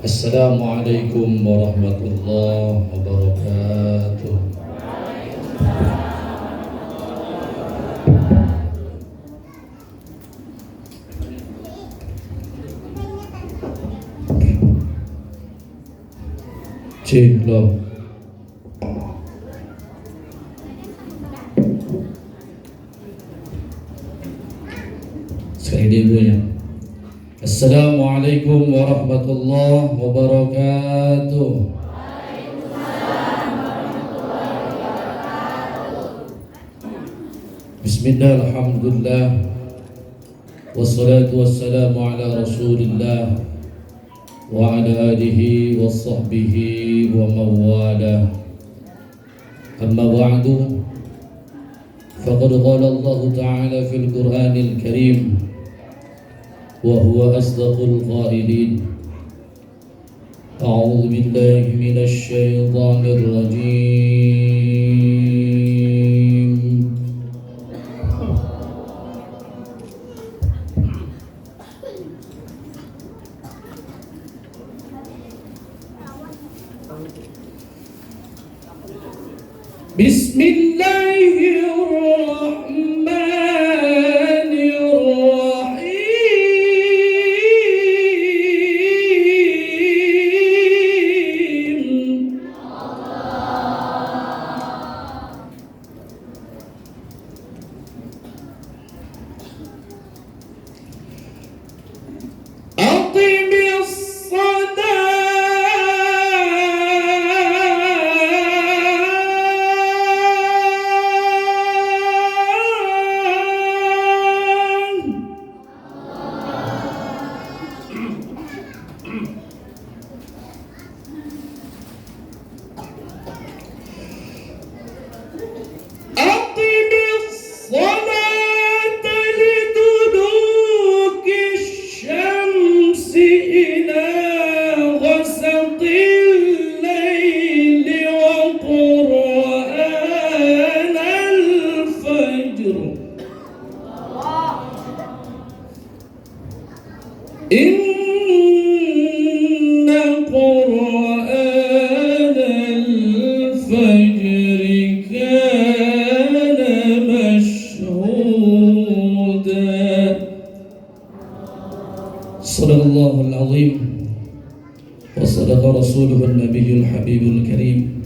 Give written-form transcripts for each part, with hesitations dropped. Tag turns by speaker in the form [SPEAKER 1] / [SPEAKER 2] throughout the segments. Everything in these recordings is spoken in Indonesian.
[SPEAKER 1] Assalamualaikum warahmatullahi wabarakatuh. Cik lo. Sekali dulu ya. Assalamualaikum warahmatullahi wabarakatuh. Bismillah, alhamdulillah, wassalatu wassalamu ala rasulillah wa ala alihi wa sahbihi wa mawala. Amma ba'du, faqad qala Allah ta'ala fil Qur'anil Karim wa huwa asdaqul qailin. A'udzu billahi minasy syaithanir rajim. Bismillahirrahmanirrahim. Aqimis Inna Qur'anal fajri kana mashhuda. Sadaqallahul azim wa sadaqa rasuluhun nabiyyul habibul karim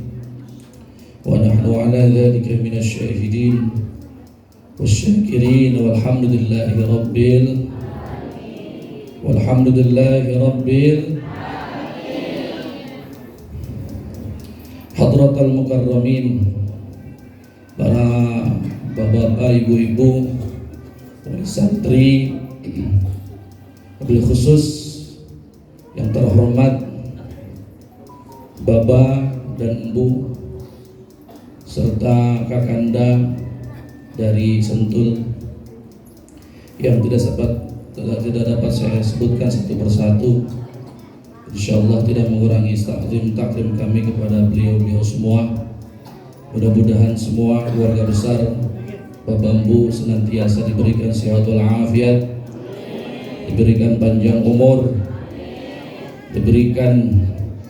[SPEAKER 1] wa nahnu ala dhalika minasy syahidin wasyakirin walhamdulillahi rabbil walhamdulillahi rabbil hadratal mukarramin, para bapak, ibu-ibu, santri, wabil khusus yang terhormat Baba dan Ibu serta kakanda dari Sentul yang tidak dapat saya sebutkan satu persatu. Insyaallah tidak mengurangi takzim takrim kami kepada beliau semua. Mudah-mudahan semua keluarga besar Bapak Ibu senantiasa diberikan sehatul afiat, diberikan panjang umur, diberikan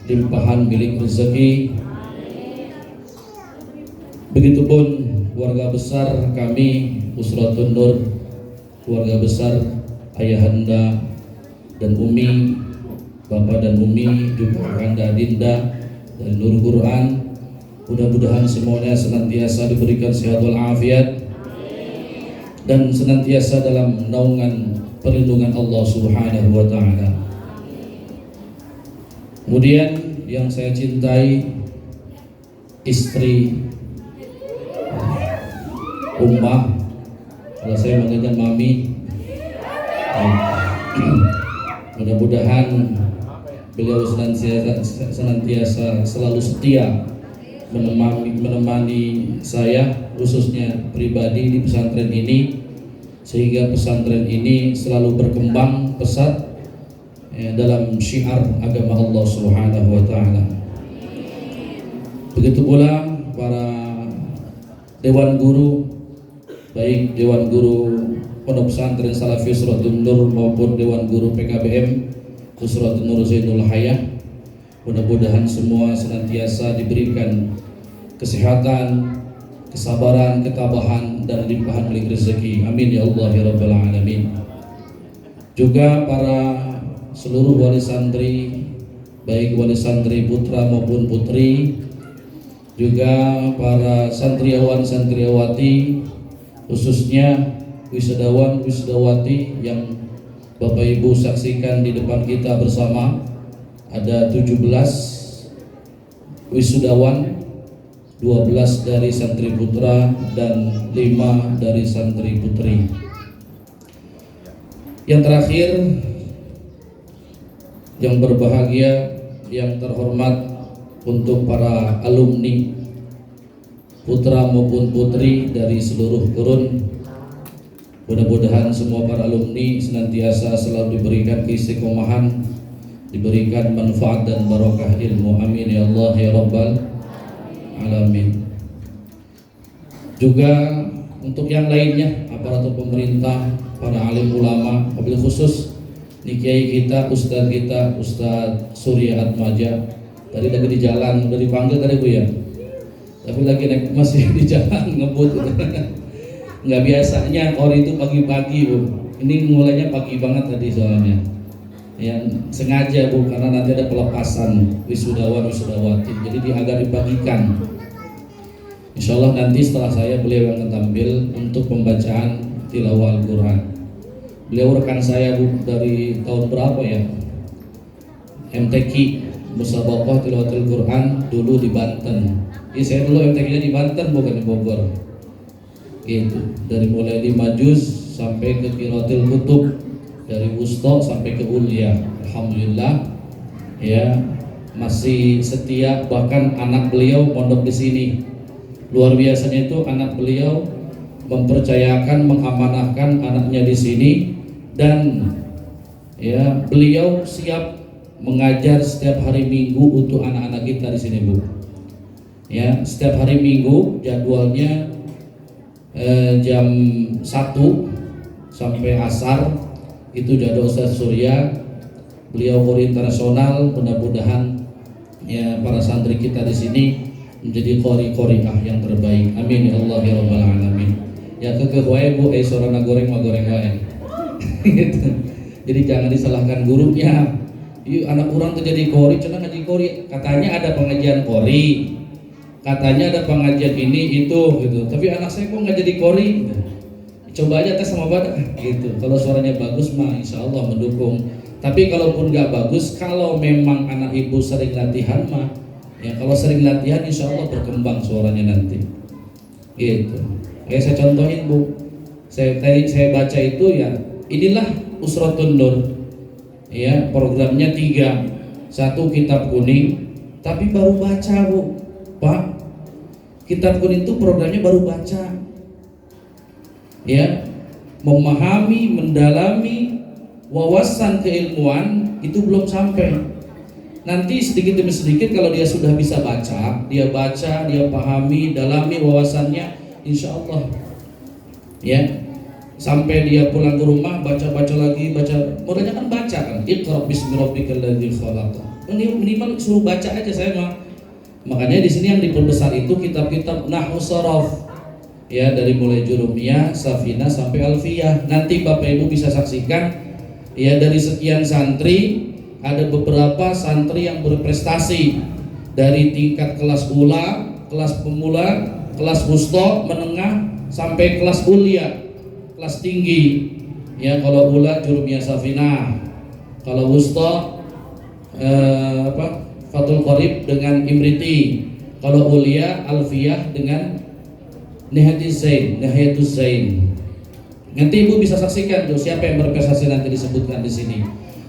[SPEAKER 1] limpahan milik rezeki. Begitupun keluarga besar kami Usratun Nur, keluarga besar ayahanda dan umi, bapak dan umi, juga kakanda Dinda dari Nur Quran. Mudah-mudahan semuanya senantiasa diberikan sehatul afiat dan senantiasa dalam naungan perlindungan Allah Subhanahu wa taala. Kemudian yang saya cintai, istri Ummah, kalau saya manggilnya Mami. Mudah-mudahan beliau senantiasa selalu setia menemani saya khususnya pribadi di pesantren ini, sehingga pesantren ini selalu berkembang pesat dalam syiar agama Allah Subhanahu wa taala. Begitu pula para dewan guru, baik dewan guru Pondok Pesantren Salafi Usratun Nur maupun dewan guru PKBM Usratun Nur Zainul Hayah. Mudah-mudahan semua senantiasa diberikan kesehatan, kesabaran, ketabahan, dan limpahan milik rezeki. Amin ya Allah ya Rabbal Alamin. Juga para seluruh wali santri, baik wali santri putra maupun putri, juga para santriawan santriawati, khususnya wisudawan wisudawati yang Bapak Ibu saksikan di depan kita bersama. Ada 17 wisudawan, 12 dari santri putra dan 5 dari santri putri. Yang terakhir, yang berbahagia, yang terhormat, untuk para alumni putra maupun putri dari seluruh kurun, mudah-mudahan semua para alumni senantiasa selalu diberikan keistiqomahan, diberikan manfaat dan barokah ilmu. Amin ya Allah ya Rabbal Alamin. Juga untuk yang lainnya, aparatur pemerintah, para alim ulama, wabil khusus kiai kita, ustadz kita, Ustadz Surya Atmaja. Tadi lagi di jalan, udah dipanggil tadi Bu ya, tapi lagi masih di jalan ngebut. Nggak biasanya Kori itu pagi-pagi Bu, ini mulainya pagi banget tadi soalnya. Yang sengaja Bu, karena nanti ada pelepasan wisudawan wisudawati, jadi agak dibagikan. Insya Allah nanti setelah saya beliau yang akan tampil untuk pembacaan tilawah Al-Quran. Beliau rekan saya Bu dari tahun berapa ya, MTQ Musabaqah Tilawatul Quran dulu di Banten. Iya, saya dulu MTQ-nya di Banten, bukan di Bogor. Gitu, dari mulai di Majus sampai ke Qiraatul Kutub, dari Wusta sampai ke Ulia. Alhamdulillah ya, masih setia, bahkan anak beliau pondok di sini. Luar biasanya itu anak beliau mempercayakan, mengamanahkan anaknya di sini, dan ya beliau siap mengajar setiap hari Minggu untuk anak-anak kita di sini Bu. Ya, setiap hari Minggu jadwalnya jam 1 sampai asar. Itu jadwal Ustaz Surya. Beliau qori internasional, mudah-mudahan ya para santri kita di sini menjadi qori-qoriah yang terbaik. Amin ya Allah ya Rabbal Alamin. Ya wae Bu, sorana goreng mah goreng wae. Gitu. Jadi jangan disalahkan gurunya. Iya, anak orang tuh jadi qori, cuma ngaji qori. Katanya ada pengajian qori, katanya ada pengajian ini itu gitu. Tapi anak saya kok nggak jadi qori? Gitu. Coba aja tes sama badak gitu. Kalau suaranya bagus mah insya Allah mendukung. Tapi kalaupun nggak bagus, kalau memang anak ibu sering latihan mah, ya kalau sering latihan insya Allah berkembang suaranya nanti. Gitu. Kayak saya contohin Bu, saya baca itu ya, inilah Usratun Nur. Ya, programnya 3. 1 kitab kuning, tapi baru baca Bu. Pak, kitab kuning itu programnya baru baca. Ya, memahami, mendalami wawasan keilmuan itu belum sampai. Nanti sedikit demi sedikit kalau dia sudah bisa baca, dia pahami, dalami wawasannya, insya Allah ya, sampai dia pulang ke rumah baca lagi, modalnya kan baca kan, Iqra bismi rabbikal ladzi khalaq. Minimal suruh baca aja saya mah. Makanya di sini yang diperbesar itu kitab-kitab nahwu sharaf. Ya, dari mulai Jurumiyah, Safinah sampai Alfiyah. Nanti Bapak Ibu bisa saksikan ya, dari sekian santri ada beberapa santri yang berprestasi dari tingkat kelas ula, kelas pemula, kelas wusta, menengah sampai kelas ulia, kelas tinggi. Ya, kalau ula Jurumiyah Safinah, kalau wusta Fathul Qorib dengan Imriti, kalau ulia Alfiyah dengan Nihayatus Zain. Nanti Ibu bisa saksikan tuh siapa yang berprestasi nanti disebutkan di sini.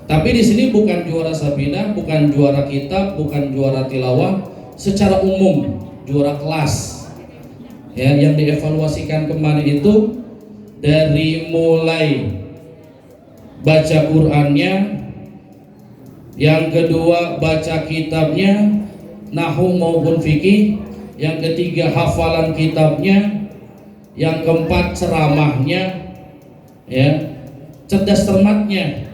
[SPEAKER 1] Tapi di sini bukan juara Safinah, bukan juara kitab, bukan juara tilawah, secara umum juara kelas. Ya, yang dievaluasikan kemarin itu dari mulai baca Qur'annya, yang kedua baca kitabnya, nahwu maupun fikih, yang ketiga hafalan kitabnya, yang keempat ceramahnya, ya, cerdas cermatnya.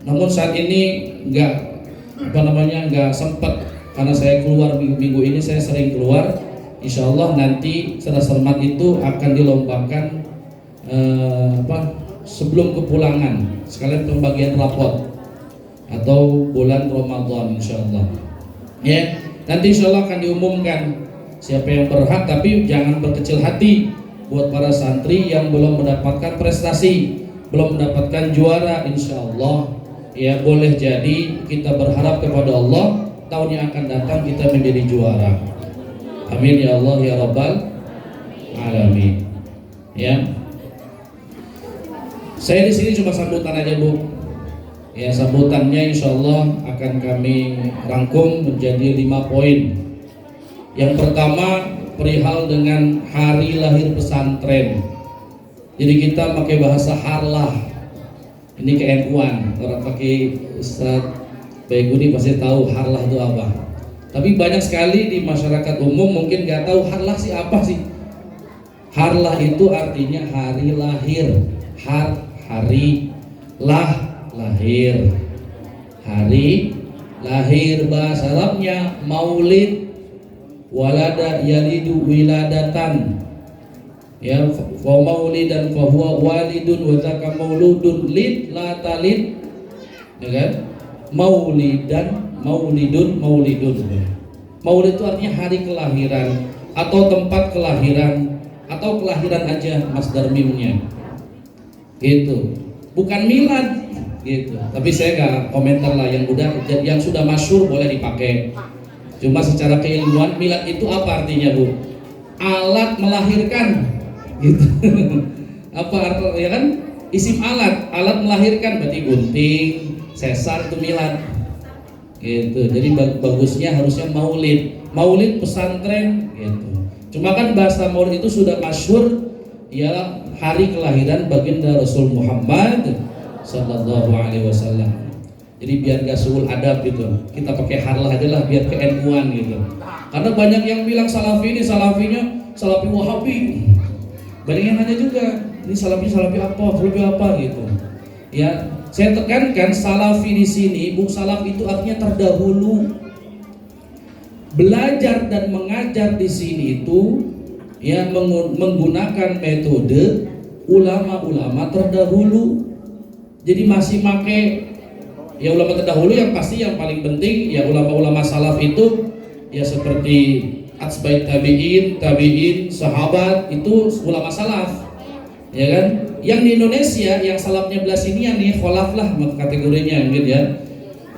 [SPEAKER 1] Namun saat ini nggak sempat karena saya keluar minggu ini, saya sering keluar. Insya Allah nanti cerdas cermat itu akan dilombakan sebelum kepulangan, sekalian pembagian raport atau bulan Ramadan insya Allah. Ya, nanti insya Allah akan diumumkan siapa yang berhak, tapi jangan berkecil hati buat para santri yang belum mendapatkan prestasi, belum mendapatkan juara. Insya Allah ya boleh jadi kita berharap kepada Allah tahun yang akan datang kita menjadi juara. Amin ya Allah ya Rabbal Alamin. Ya, saya di sini cuma sambutan aja Bu. Ya, sambutannya insya Allah akan kami rangkum menjadi 5 poin. Yang pertama perihal dengan hari lahir pesantren. Jadi kita pakai bahasa harlah. Ini ke-NU-an, orang pakai Ustaz Baiguni pasti tahu harlah itu apa. Tapi banyak sekali di masyarakat umum mungkin nggak tahu harlah sih apa sih. Harlah itu artinya hari lahir. Hari lahir. Hari lahir bahasa Arabnya maulid. Walada yalidu wiladatan. Ya, fa maulidan fa huwa walidun wa zaka mauludun lid la talid. Ya kan? Maulidun. Maulid itu artinya hari kelahiran atau tempat kelahiran atau kelahiran aja masdar mimnya. Gitu. Bukan milad gitu. Tapi saya nggak komentar lah, yang sudah masyhur boleh dipakai. Cuma secara keilmuan milad itu apa artinya Bu? Alat melahirkan gitu. Apa artinya ya kan? Isim alat melahirkan berarti gunting, sesar itu milad. Gitu. Jadi bagusnya harusnya maulid pesantren gitu. Cuma kan bahasa maulid itu sudah masyhur ya, hari kelahiran baginda Rasul Muhammad sallallahu alaihi wasallam. Jadi biar gak suul adab gitu, kita pakai harlah aja lah biar ke-NU-an gitu. Karena banyak yang bilang salafi ini salafi wahabi. Banyak yang nanya juga, ini salafi apa gitu. Ya, saya tekankan salafi di sini, salaf itu artinya terdahulu. Belajar dan mengajar di sini itu ya menggunakan metode ulama-ulama terdahulu. Jadi masih pakai ya ulama terdahulu, yang pasti yang paling penting ya ulama-ulama salaf itu ya seperti atba'ut tabi'in, sahabat, itu ulama salaf. Ya kan? Yang di Indonesia yang salafnya belah sinian nih kholaf lah kategorinya gitu ya.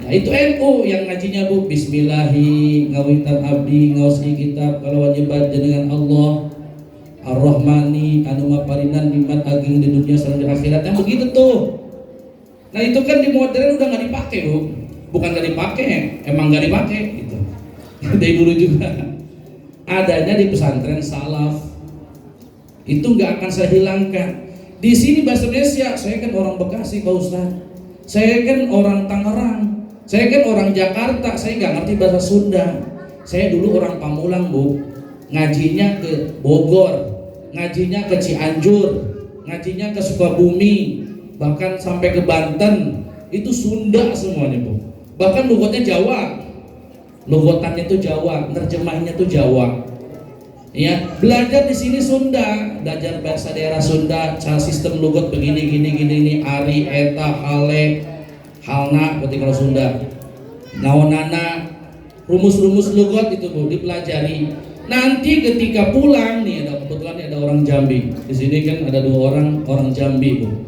[SPEAKER 1] Ya itu NU yang ngajinya Bu bismillahi ngawitan abdi ngausi kitab kalau wajibat dengan Allah Ar-Rahmani anu maparinan nikmat ageng di dunia sareng di akhirat, yang begitu tuh. Nah itu kan di modern udah nggak dipakai Bu, bukan nggak dipakai, emang nggak dipakai gitu. Dari dulu juga adanya di pesantren salaf, itu nggak akan saya hilangkan. Di sini bahasa Indonesia, saya kan orang Bekasi Pak Ustaz, saya kan orang Tangerang, saya kan orang Jakarta, saya nggak ngerti bahasa Sunda. Saya dulu orang Pamulang Bu, ngajinya ke Bogor, ngajinya ke Cianjur, ngajinya ke Sukabumi, bahkan sampai ke Banten, itu Sunda semuanya Bu. Bahkan lugotnya Jawa, logotannya itu Jawa, nerjemahinnya itu Jawa. Ya, belajar di sini Sunda, belajar bahasa daerah Sunda, cara sistem logot begini gini, ari, eta, hale, halna, berarti kalau Sunda. Naonana, rumus-rumus logot itu Bu dipelajari. Nanti ketika pulang nih, kebetulan ada orang Jambi. Di sini kan ada 2 orang Jambi Bu.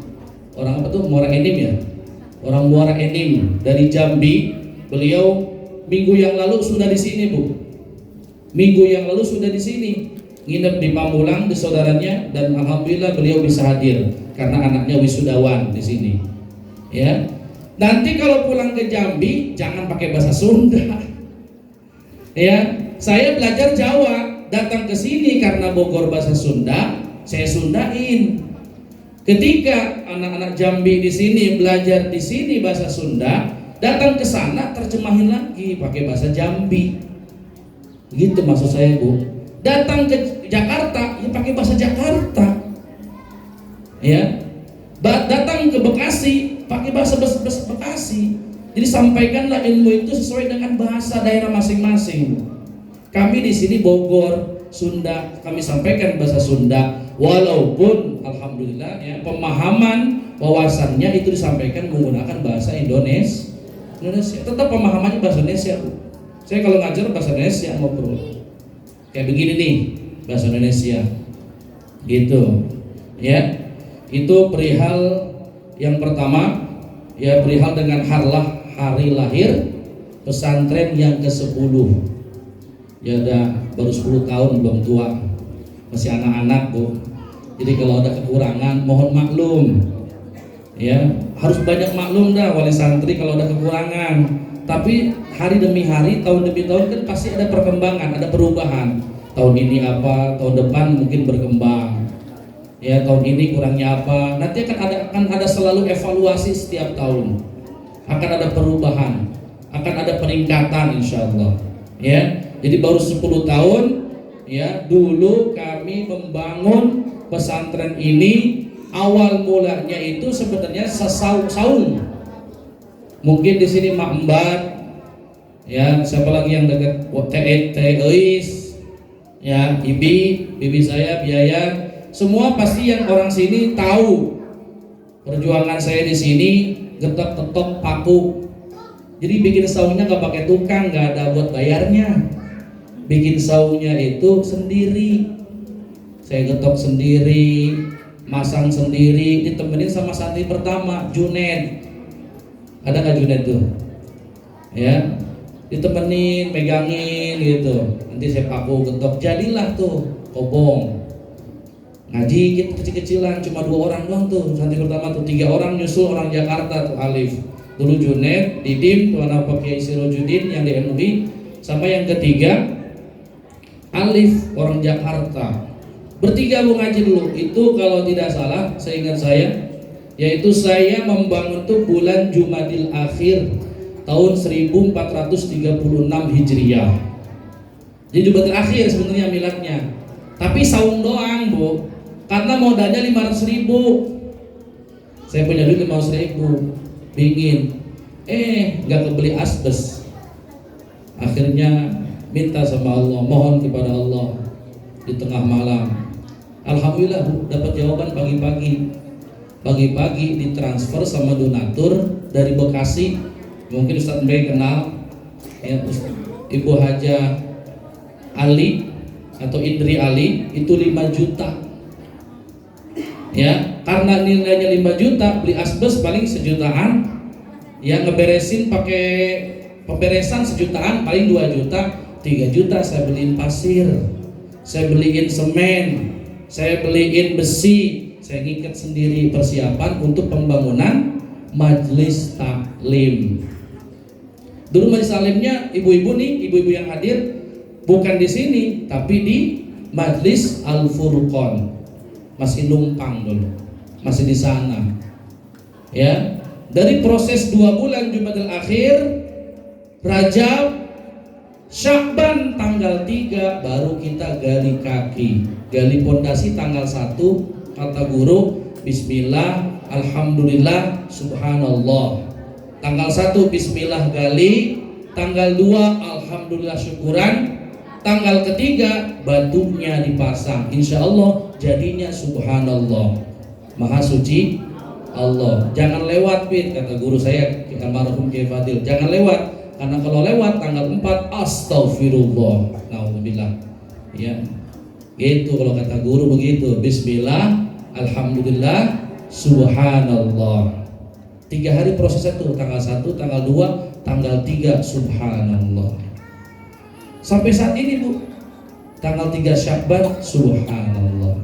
[SPEAKER 1] Orang apa tuh? Muara Enim ya? Orang Muara Enim dari Jambi. Beliau minggu yang lalu sudah di sini Bu. Minggu yang lalu sudah di sini, nginep di Pamulang di saudaranya, dan alhamdulillah beliau bisa hadir karena anaknya wisudawan di sini. Ya, nanti kalau pulang ke Jambi jangan pakai bahasa Sunda. Ya, saya belajar Jawa, datang ke sini karena Bogor bahasa Sunda, saya Sundain. Ketika anak-anak Jambi di sini belajar di sini bahasa Sunda, datang ke sana terjemahin lagi pakai bahasa Jambi. Gitu maksud saya, Bu. Datang ke Jakarta ya pakai bahasa Jakarta. Ya. Datang ke Bekasi pakai bahasa Bekasi. Jadi sampaikanlah ilmu itu sesuai dengan bahasa daerah masing-masing. Kami di sini Bogor, Sunda, kami sampaikan bahasa Sunda. Walaupun alhamdulillah ya pemahaman wawasannya itu disampaikan menggunakan bahasa Indonesia. Tetap pemahamannya bahasa Indonesia. Saya kalau ngajar bahasa Indonesia ngobrol. Kayak begini nih bahasa Indonesia. Gitu. Ya. Itu perihal yang pertama, ya perihal dengan hari lahir pesantren yang ke-10. Ya udah baru 10 tahun, belum tua. Masih anak-anak, Bu. Jadi kalau ada kekurangan mohon maklum. Ya, harus banyak maklum dah wali santri kalau ada kekurangan. Tapi hari demi hari, tahun demi tahun kan pasti ada perkembangan, ada perubahan. Tahun ini apa, tahun depan mungkin berkembang. Ya, tahun ini kurangnya apa. Nanti akan ada selalu evaluasi setiap tahun. Akan ada perubahan, akan ada peningkatan insyaallah. Ya. Jadi baru 10 tahun ya, dulu kami membangun pesantren ini. Awal mulanya itu sebenarnya saung. Mungkin di sini Mak Embat, ya siapa lagi yang dekat Teis, ya bibi saya biaya, semua pasti yang orang sini tahu perjuangan saya di sini, getok-getok paku. Jadi bikin saungnya nggak pakai tukang, nggak ada buat bayarnya. Bikin saungnya itu sendiri, saya getok sendiri, masang sendiri, ditemenin sama santri pertama Junet. Ada nggak Junet tuh? Ya, ditemenin, megangin gitu. Nanti saya paku getok, jadilah tuh kobong. Ngaji kita kecil-kecilan, cuma 2 orang doang tuh. Santri pertama tuh 3 orang nyusul orang Jakarta tuh Alif. Dulu Junet, Didim, Tuan Apa Kiai Sirojudin yang di MUI, sama yang ketiga Alif orang Jakarta. Bertiga Bu ngaji dulu. Itu kalau tidak salah, seingat saya, yaitu saya membangun tuh bulan Jumadil Akhir tahun 1436 Hijriah. Jadi Jumadil Akhir sebenarnya miladnya. Tapi saung doang, Bu. Karena modalnya 500.000. Saya punya duit 500.000. Pingin. Nggak kebeli asbes. Akhirnya minta sama Allah, mohon kepada Allah di tengah malam. Alhamdulillah Bu, dapat jawaban pagi-pagi ditransfer sama donatur dari Bekasi. Mungkin Ustaz Mbak kenal ya, Ibu Haja Ali atau Indri Ali, itu 5 juta. Ya, karena nilainya 5 juta, beli asbes paling 1 jutaan. Ya, ngeberesin pakai pemberesan 1 jutaan, paling 2 juta, 3 juta saya beliin pasir. Saya beliin semen, saya beliin besi, saya ngikat sendiri persiapan untuk pembangunan majelis taklim. Dulu majelis taklimnya ibu-ibu nih, ibu-ibu yang hadir bukan di sini, tapi di Majelis Al-Furqon. Masih numpang dulu, masih di sana. Ya, dari proses 2 bulan Jumadil Akhir, Rajab, Sya'ban tanggal 3 baru kita gali kaki, gali pondasi tanggal 1, kata guru bismillah, alhamdulillah, subhanallah. Tanggal 1 bismillah gali, tanggal 2 alhamdulillah syukuran, tanggal ketiga batunya dipasang, insya Allah jadinya subhanallah, maha suci Allah. Jangan lewat Pit, kata guru saya almarhum Kiai Fadil, jangan lewat. Karena kalau lewat tanggal 4 astagfirullah, naudzubillah. Ya. Gitu kalau kata guru begitu. Bismillah, alhamdulillah, subhanallah. 3 hari prosesnya tuh, tanggal 1, tanggal 2, tanggal 3 subhanallah. Sampai saat ini Bu, tanggal 3 Sya'ban subhanallah.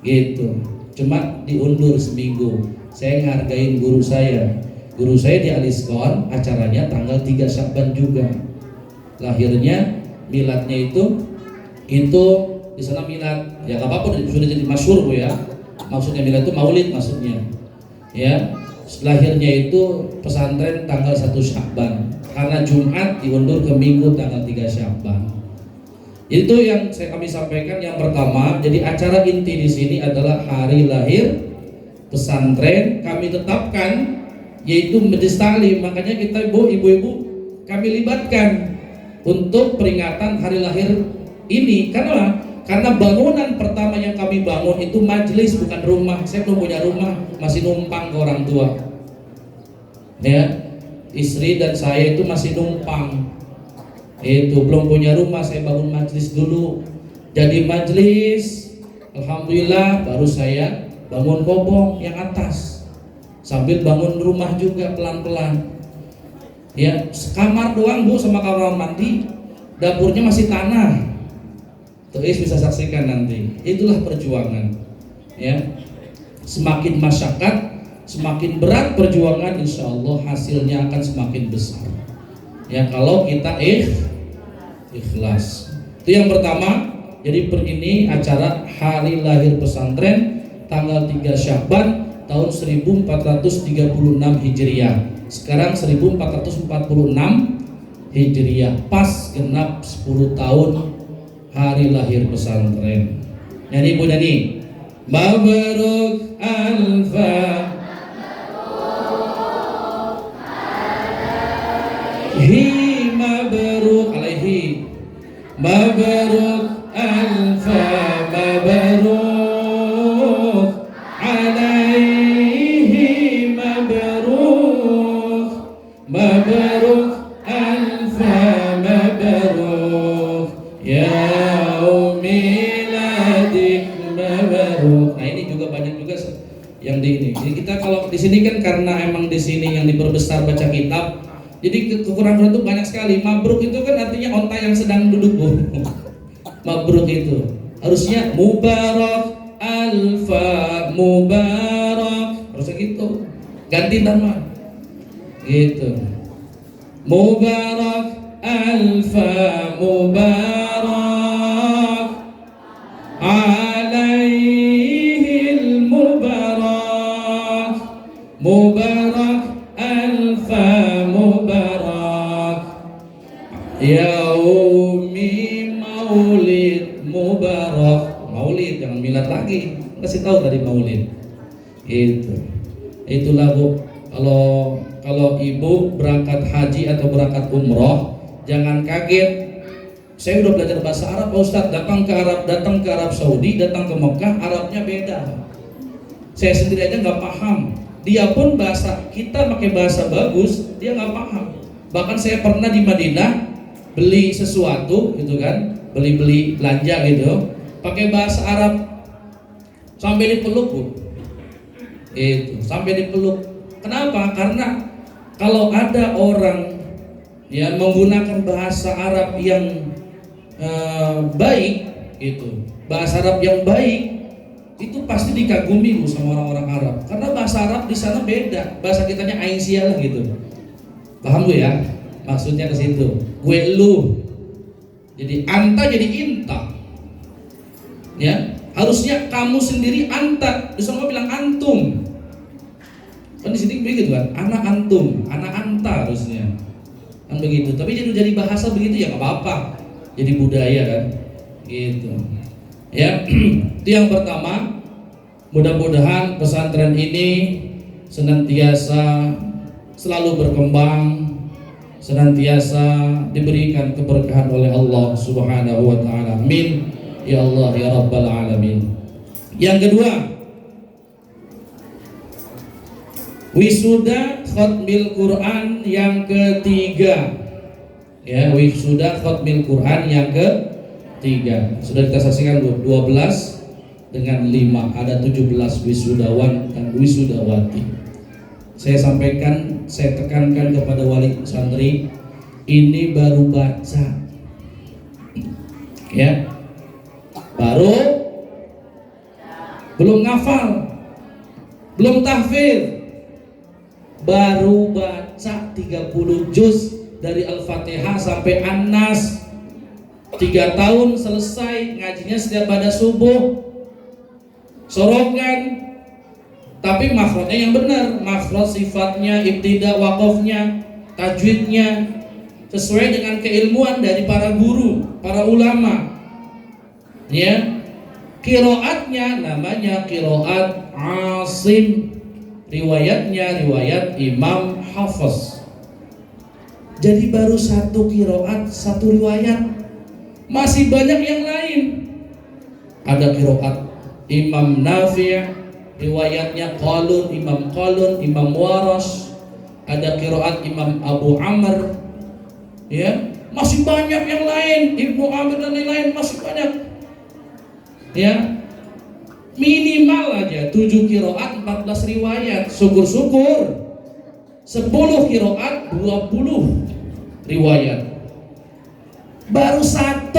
[SPEAKER 1] Gitu. Cuma diundur seminggu. Saya ngargain guru saya. Guru saya di Aliskon, acaranya tanggal 3 Sya'ban juga. Lahirnya, miladnya itu itu di sana milad. Ya nggak apa-apa, sudah jadi masyhur Bu ya. Maksudnya milad itu maulid maksudnya. Ya, lahirnya itu pesantren tanggal 1 Sya'ban. Karena Jumat diundur ke Minggu tanggal 3 Sya'ban. Itu yang kami sampaikan yang pertama. Jadi acara inti di sini adalah hari lahir pesantren. Kami tetapkan yaitu Majelis Ta'lim. Makanya kita ibu-ibu kami libatkan untuk peringatan hari lahir ini. Karena bangunan pertama yang kami bangun itu majelis, bukan rumah. Saya belum punya rumah, masih numpang ke orang tua. Ya, istri dan saya itu masih numpang. Itu belum punya rumah, saya bangun majelis dulu. Jadi majelis, alhamdulillah baru saya bangun kobong yang atas. Sambil bangun rumah juga pelan-pelan. Ya, kamar doang Bu sama kamar mandi, dapurnya masih tanah. Tuh bisa saksikan nanti. Itulah perjuangan. Ya, semakin masyarakat, semakin berat perjuangan, insya Allah hasilnya akan semakin besar. Ya, kalau kita ikhlas. Itu yang pertama. Jadi ini acara hari lahir pesantren tanggal 3 Sya'ban tahun 1436 Hijriah. Sekarang 1446 Hijriah, pas genap 10 tahun hari lahir pesantren. Nyanyi Bu, nyanyi. Mabruk alfa hi mabruk alaihi mabruk alfa mabruk alaihi mabruk mabruk alfa mabruk ya miladik mabruk. Nah ini juga banyak juga yang di ini. Jadi kita kalau di sini kan karena emang di sini yang diperbesar baca kitab, jadi kekurangan itu banyak sekali. Mabruk itu kan artinya onta yang sedang duduk Bu. Mabruk itu harusnya mubarak alfa mubarak, harusnya gitu. Ganti nama gitu. Mubarak alfa mubarak alaihil mubarak mubarak alfa mubarak yaumi maulid mubarak. Maulid, jangan milad lagi, kasih tahu dari maulid. Itulah Bu. Kalau ibu berangkat haji atau berangkat umroh, jangan kaget. Saya udah belajar bahasa Arab Pak Ustadz, datang ke Arab Saudi, datang ke Mekah, Arabnya beda. Saya sendiri aja nggak paham. Dia pun bahasa kita pakai bahasa bagus, dia nggak paham. Bahkan saya pernah di Madinah beli sesuatu gitu kan, beli belanja gitu, pakai bahasa Arab, sampai dipeluk Bu. Itu sampai dipeluk. Kenapa? Karena kalau ada orang yang menggunakan bahasa Arab yang baik, itu bahasa Arab yang baik, itu pasti dikagumi Bu sama orang-orang Arab. Karena bahasa Arab di sana beda, bahasa kitanya Aisyah lah gitu. Paham Bu ya? Maksudnya ke situ. Gue lu. Jadi anta jadi inta. Ya, harusnya kamu sendiri anta. Di sana bilang antum. Kan di sini begitu kan, anak antum, anak anta harusnya. Kan begitu. Tapi jadi bahasa begitu ya nggak apa-apa. Jadi budaya kan, gitu. Ya, itu yang pertama. Mudah-mudahan pesantren ini senantiasa selalu berkembang, senantiasa diberikan keberkahan oleh Allah Subhanahu wa taala. Amin. Ya Allah ya Rabbal alamin. Yang kedua, wisuda khatmil Quran yang ketiga. Ya, wisuda khatmil Quran yang ketiga. Sudah kita saksikan 12 dengan 5, ada 17 wisudawan dan wisudawati. Saya sampaikan, saya tekankan kepada wali santri, ini baru baca. Ya. Baru belum ngafal, belum tahfidz. Baru baca 30 juz dari Al-Fatihah sampai An-Nas. 3 tahun selesai ngajinya setiap pada subuh, sorogan. Tapi makhrajnya yang benar, makhraj sifatnya, ibtida, waqafnya, tajwidnya sesuai dengan keilmuan dari para guru, para ulama. Ya, qiraatnya namanya qiraat Asim, riwayatnya riwayat Imam Hafiz. Jadi baru 1 qiraat, 1 riwayat, masih banyak yang lain. Ada qiraat Imam Nafi', riwayatnya Qalun, Imam Waras, ada qiraat Imam Abu Amr, ya, masih banyak yang lain, Ibnu Amr dan lain-lain, masih banyak. Ya, minimal aja 7 qiraat 14 riwayat, syukur-syukur 10 qiraat 20 riwayat. Baru 1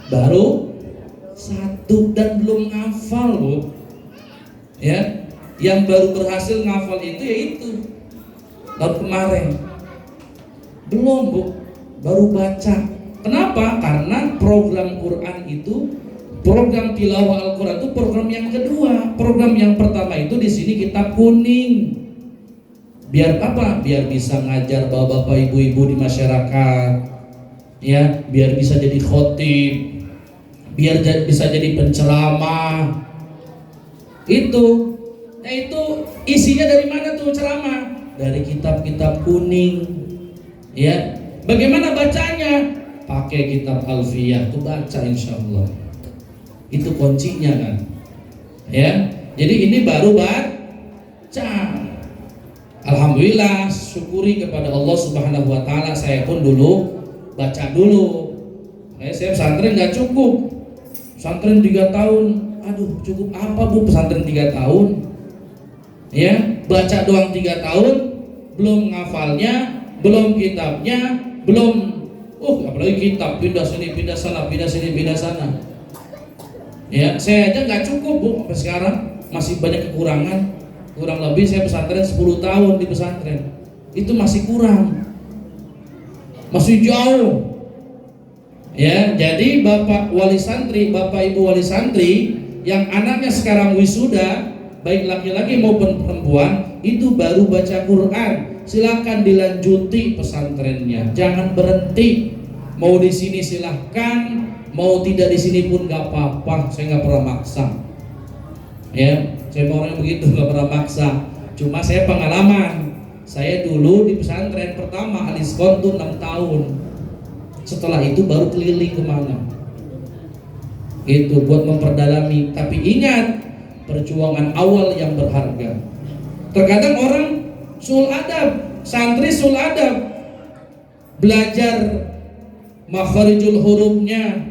[SPEAKER 1] baru 1 dan belum ngafal, Bu. Ya, yang baru berhasil ngafal itu yaitu tahun kemarin. Belum, Bu, baru baca. Kenapa? Karena program Quran itu, program tilawah Al-Quran itu program yang kedua. Program yang pertama itu di sini kitab kuning. Biar apa? Biar bisa ngajar bapak-bapak, ibu-ibu di masyarakat. Ya, biar bisa jadi khotib, biar bisa jadi penceramah. Itu isinya dari mana tuh ceramah? Dari kitab-kitab kuning. Ya, bagaimana bacanya? Pakai kitab Alfiyah tuh baca, insya Allah. Itu kuncinya kan. Ya, jadi ini baru baca. Alhamdulillah, syukuri kepada Allah Subhanahu Wa Taala. Saya pun dulu baca dulu. Saya pesantren nggak cukup. Pesantren 3 tahun, aduh cukup apa, Bu, pesantren 3 tahun? Ya, baca doang 3 tahun, belum ngafalnya, belum kitabnya, belum apalagi kitab, pindah sini, pindah sana, pindah sini, pindah sana. Ya, saya aja nggak cukup, Bu, sampai sekarang masih banyak kekurangan. Kurang lebih saya pesantren 10 tahun di pesantren, itu masih kurang, masih jauh. Ya, jadi Bapak wali santri, Bapak Ibu wali santri yang anaknya sekarang wisuda, baik laki-laki maupun perempuan, itu baru baca Quran, silakan dilanjuti pesantrennya, jangan berhenti. Mau di sini silahkan, mau tidak di sini pun nggak apa-apa, saya nggak pernah maksa. Ya, saya mau orang yang begitu, nggak pernah maksa. Cuma saya pengalaman, saya dulu di pesantren pertama Aliskon tuh 6 tahun. Setelah itu baru keliling kemana, itu buat memperdalami. Tapi ingat, perjuangan awal yang berharga. Terkadang orang sul adab, santri sul adab, belajar makharijul hurufnya,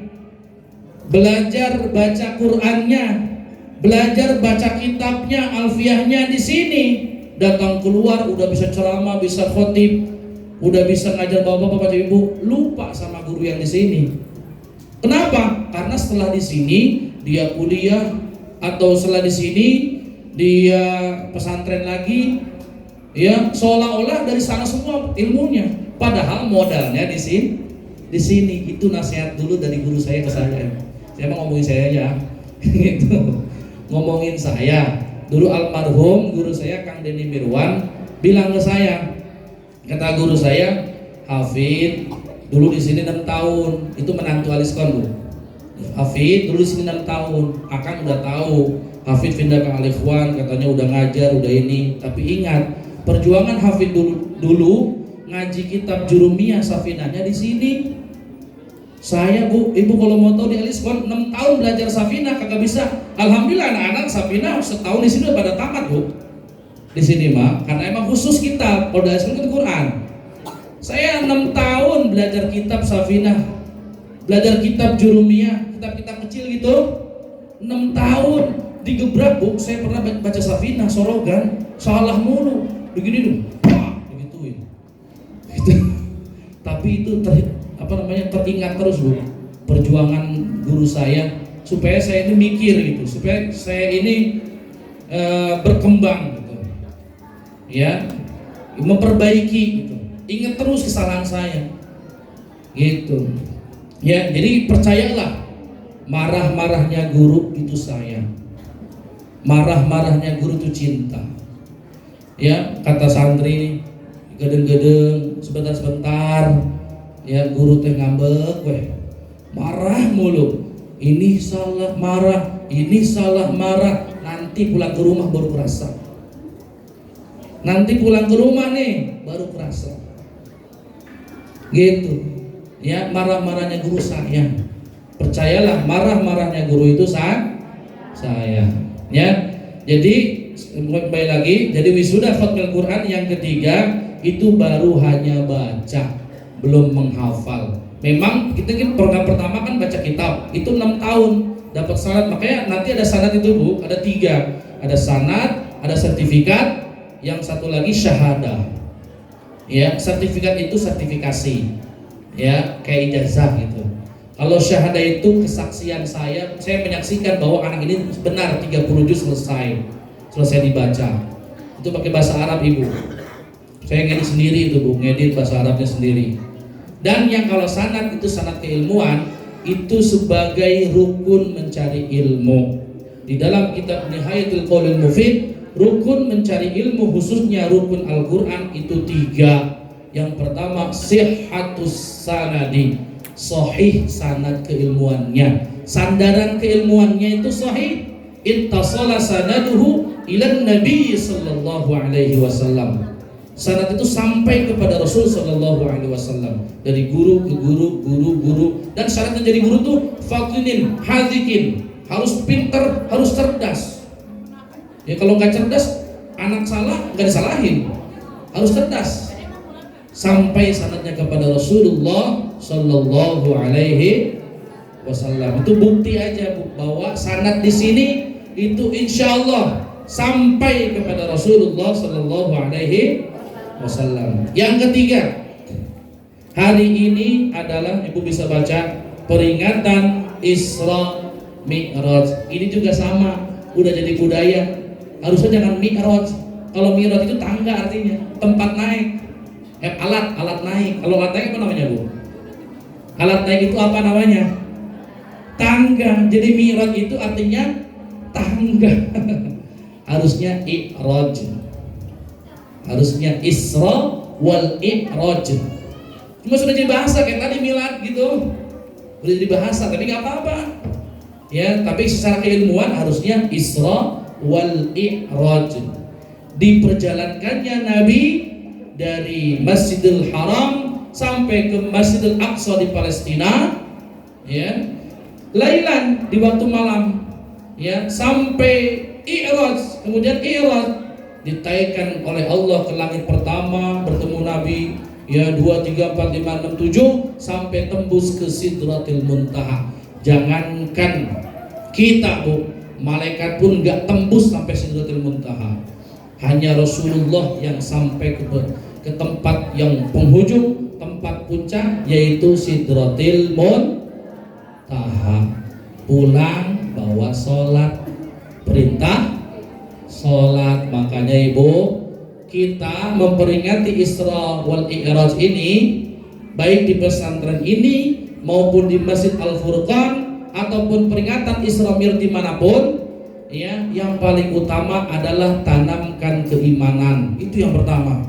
[SPEAKER 1] belajar baca Qur'annya, belajar baca kitabnya, alfiyahnya di sini. Datang keluar udah bisa ceramah, bisa khotib, udah bisa ngajar bapak-bapak, ibu, lupa sama guru yang di sini. Kenapa? Karena setelah di sini dia kuliah, atau setelah di sini dia pesantren lagi, ya seolah-olah dari sana semua ilmunya. Padahal modalnya di sini. Di sini itu nasihat dulu dari guru saya ke saya. Saya mau ngomongin saya aja, gitu. Ngomongin saya. Dulu almarhum guru saya Kang Denny Mirwan bilang ke saya, kata guru saya, Hafid dulu di sini 6 tahun, itu menantu Aliskon, Bu. Hafid dulu di sini 6 tahun, Akang udah tahu. Hafid pindah ke Al-Ikhwan, katanya udah ngajar, udah ini. Tapi ingat, perjuangan Hafid dulu ngaji kitab Jurumiyah Safinahnya di sini. Saya, Bu, Ibu kalau mau tahu di Aliskon 6 tahun belajar Safinah kagak bisa. Alhamdulillah anak-anak Safinah setahun di sini udah pada tamat, Bu. Di sini mah karena emang khusus kitab, kalau di Aliskon itu Quran. Saya 6 tahun belajar kitab Safinah, belajar kitab Jurumiyah, kitab-kitab kecil gitu. 6 tahun digebrak, Bu. Saya pernah baca Safinah sorogan, salah mulu, begini dulu, begituin. Gitu. Tapi itu teringat terus, Bu, perjuangan guru saya supaya saya ini mikir gitu, supaya saya ini berkembang gitu, ya, memperbaiki gitu. Ingat terus kesalahan saya. Gitu. Ya, jadi percayalah, marah-marahnya guru itu sayang. Marah-marahnya guru itu cinta. Ya, kata santri, gedeng-gedeng sebentar-sebentar, ya guru teh ngambek weh. Marah mulu. Ini salah marah, ini salah marah. Nanti pulang ke rumah baru kerasa. Nanti pulang ke rumah nih baru kerasa. Gitu. Ya, marah-marahnya guru sayang. Percayalah, marah-marahnya guru itu sayang. Ya. Jadi kembali lagi, jadi wisuda khatmil Quran yang ketiga itu baru hanya baca, belum menghafal. Memang kita program pertama kan baca kitab, itu 6 tahun dapat sanad. Makanya nanti ada sanad itu Bu, ada 3. Ada sanad, ada sertifikat, yang satu lagi syahadah. Ya, sertifikat itu sertifikasi. Ya, kayak ijazah gitu. Kalau syahadah itu kesaksian saya menyaksikan bahwa anak ini benar 30 juz selesai dibaca. Itu pakai bahasa Arab Ibu. Saya ngedit sendiri itu Bu, ngedit bahasa Arabnya sendiri. Dan yang kalau sanad itu sanad keilmuan, itu sebagai rukun mencari ilmu. Di dalam kitab Nihayatul Qaulil Mufid, rukun mencari ilmu khususnya rukun Al-Quran itu 3. Yang pertama sihhatus sanadi, sahih sanad keilmuannya. Sandaran keilmuannya itu sahih. Ittasala sanaduhu ilan Nabi sallallahu alaihi wasallam. Sanad itu sampai kepada Rasul sallallahu alaihi wasallam, dari guru ke guru, dan syarat menjadi guru tuh faqinin, hadzikin, harus pintar, harus cerdas. Ya kalau nggak cerdas, anak salah nggak disalahin, harus cerdas. Sampai sanadnya kepada Rasulullah sallallahu alaihi wasallam. Itu bukti aja Bu, bahwa sanad di sini itu insya Allah sampai kepada Rasulullah sallallahu alaihi wasallam. Yang ketiga, hari ini adalah Ibu bisa baca peringatan Isra Mi'raj. Ini juga sama, udah jadi budaya. Harusnya jangan Mi'raj. Kalau Mi'raj itu tangga artinya, tempat naik. Alat naik. Kalau alat naik apa namanya Bu? Alat naik itu apa namanya? Tangga. Jadi Mi'raj itu artinya tangga. Harusnya I'raj. Harusnya Isra wal I'raj. Cuma sudah jadi bahasa kayak tadi milad gitu. Udah jadi bahasa tapi nggak apa-apa. Ya, tapi secara keilmuan harusnya Isra wal I'raj. Diperjalankannya Nabi dari Masjidil Haram sampai ke Masjidil Aqsa di Palestina, ya. Lailan di waktu malam, ya, sampai I'raj. Kemudian I'raj ditaikkan oleh Allah ke langit pertama, bertemu Nabi, ya, 2, 3, 4, 5, 6, 7 sampai tembus ke Sidratil Muntaha. Jangankan kita Bu, malaikat pun nggak tembus sampai Sidratil Muntaha. Hanya Rasulullah yang sampai ke tempat yang penghujung, tempat puncak, yaitu Sidratil Muntaha. Pulang bawa sholat, perintah sholat. Makanya Ibu, kita memperingati Isra wal I'raj ini baik di pesantren ini maupun di Masjid Al-Furqan ataupun peringatan Isra Mi'raj dimanapun, ya, yang paling utama adalah tanamkan keimanan. Itu yang pertama.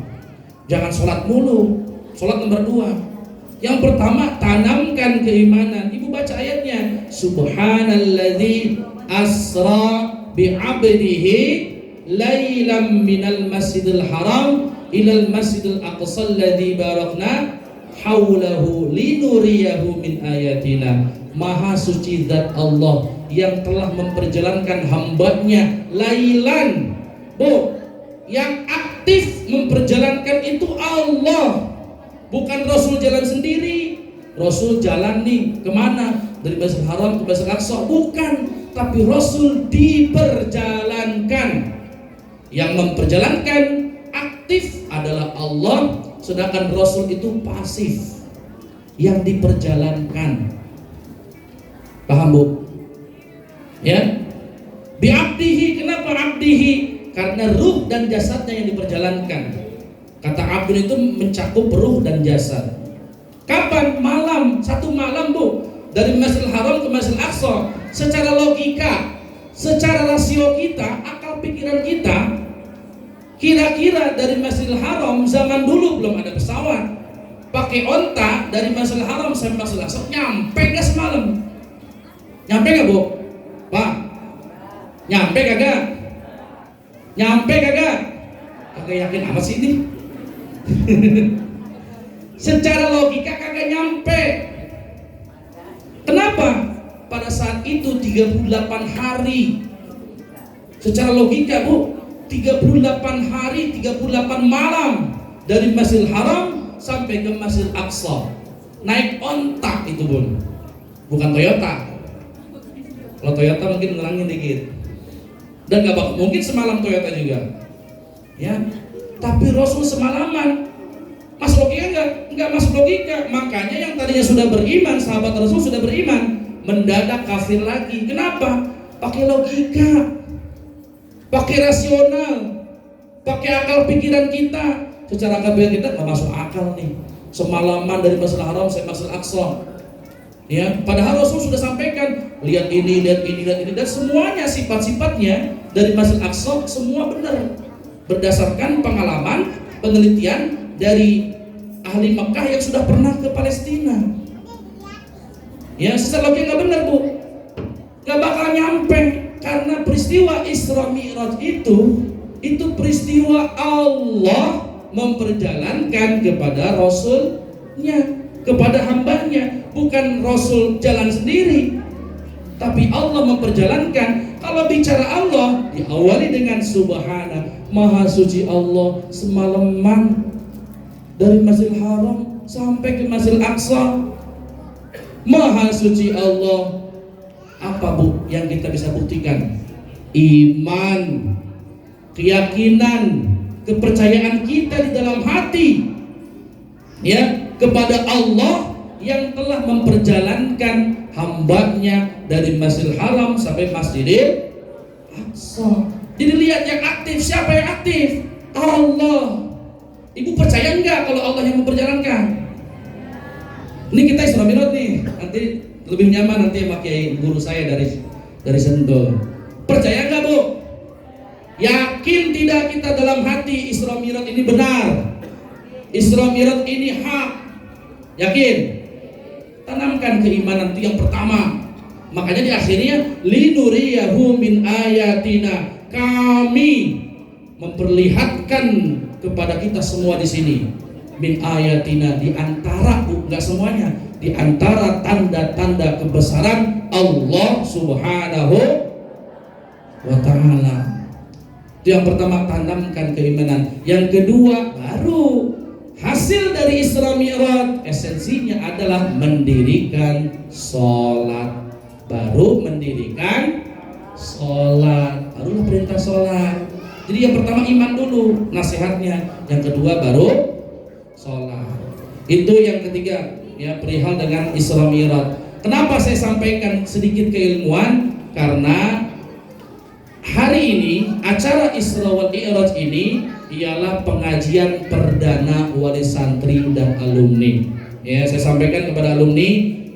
[SPEAKER 1] Jangan sholat mulu, sholat nomor 2. Yang pertama tanamkan keimanan. Ibu baca ayatnya, Subhanalladzi asra bi'abdihi lailam minal masjidil haram ilal masjidil aqsa alladzi barakna haulahu linuriyahu min ayatina. Maha suci zat Allah yang telah memperjalankan hambanya lailan. Bu, yang aktif memperjalankan itu Allah, bukan Rasul jalan sendiri. Rasul jalan nih kemana? Dari Masjidil Haram ke Masjidil Aqsa? Bukan, tapi Rasul diperjalankan. Yang memperjalankan aktif adalah Allah, sedangkan Rasul itu pasif, yang diperjalankan. Paham Bu? Ya, bi'abdihi. Kenapa abdihi? Karena ruh dan jasadnya yang diperjalankan. Kata abdun itu mencakup ruh dan jasad. Kapan? Malam. satu malam Bu, dari Masjidil Haram ke Masjidil Aqsa. Secara logika, secara rasio kita, akal pikiran kita, kira-kira dari Masjidil Haram zaman dulu belum ada pesawat, pakai onta dari Masjidil Haram sampai Masjidil Aqsa, nyampe nggak semalam? Nyampe nggak Bu? Pak, nyampe kagak? Nyampe kagak? Kagak yakin amat sih ini. Secara logika kagak nyampe. Kenapa? Pada saat itu 38 hari. Secara logika Bu, 38 hari, 38 malam dari Masjidil Haram sampai ke Masjidil Aqsa. Naik ontak itu Bun. Bukan Toyota. Kalau Toyota mungkin ngurangin dikit. Dan gak bakal mungkin semalam Toyota juga. Ya. Tapi Rasul semalaman. Masuk logika enggak masuk logika. Makanya yang tadinya sudah beriman, sahabat Rasul sudah beriman, mendadak kafir lagi. Kenapa? Pakai logika, pakai rasional, pakai akal pikiran kita. Secara akal pikiran kita nggak masuk akal nih. Semalaman dari Masjidil Haram sampai Masjidil Aqsa. Ya, padahal Rasul sudah sampaikan, lihat ini, lihat ini, lihat ini, dan semuanya sifat-sifatnya dari Masjidil Aqsa semua benar, berdasarkan pengalaman, penelitian dari ahli Mekah yang sudah pernah ke Palestina. Ya, secara logika nggak benar Bu, nggak bakal nyampe, karena peristiwa Isra Mi'raj itu peristiwa Allah memperjalankan kepada Rasulnya, kepada hambanya, bukan Rasul jalan sendiri, tapi Allah memperjalankan. Kalau bicara Allah diawali dengan Subhana, Maha Suci Allah, semalaman dari Masjidil Haram sampai ke Masjidil Aqsa. Maha Suci Allah. Apa Bu yang kita bisa buktikan? Iman, keyakinan, kepercayaan kita di dalam hati, ya, kepada Allah yang telah memperjalankan hambanya dari Masjidil Haram sampai Masjidil Aqsa. Jadi lihat yang aktif, siapa yang aktif? Allah. Ibu percaya enggak kalau Allah yang memperjalankan? Ini kita Isra Mi'raj nih, nanti lebih nyaman nanti sama kiai guru saya dari Sentul. Percaya enggak Bu? Yakin tidak kita dalam hati Isra Mi'raj ini benar? Isra Mi'raj ini hak? Yakin? Tanamkan keimanan itu yang pertama. Makanya di akhirnya linuriyahu min ayatina, kami memperlihatkan kepada kita semua di sini min ayatina, di antara, enggak semuanya, di antara tanda-tanda kebesaran Allah Subhanahu wa ta'ala. Itu yang pertama, tanamkan keimanan. Yang kedua, baru hasil dari Isra Mi'raj esensinya adalah mendirikan sholat. Baru mendirikan sholat, barulah perintah sholat. Jadi yang pertama iman dulu, nasihatnya. Yang kedua baru sholat. Itu yang ketiga, ya, perihal dengan Isra Mi'raj. Kenapa saya sampaikan sedikit keilmuan? Karena hari ini acara Isra wal Mi'raj ini ialah pengajian perdana wali santri dan alumni. Ya, saya sampaikan kepada alumni,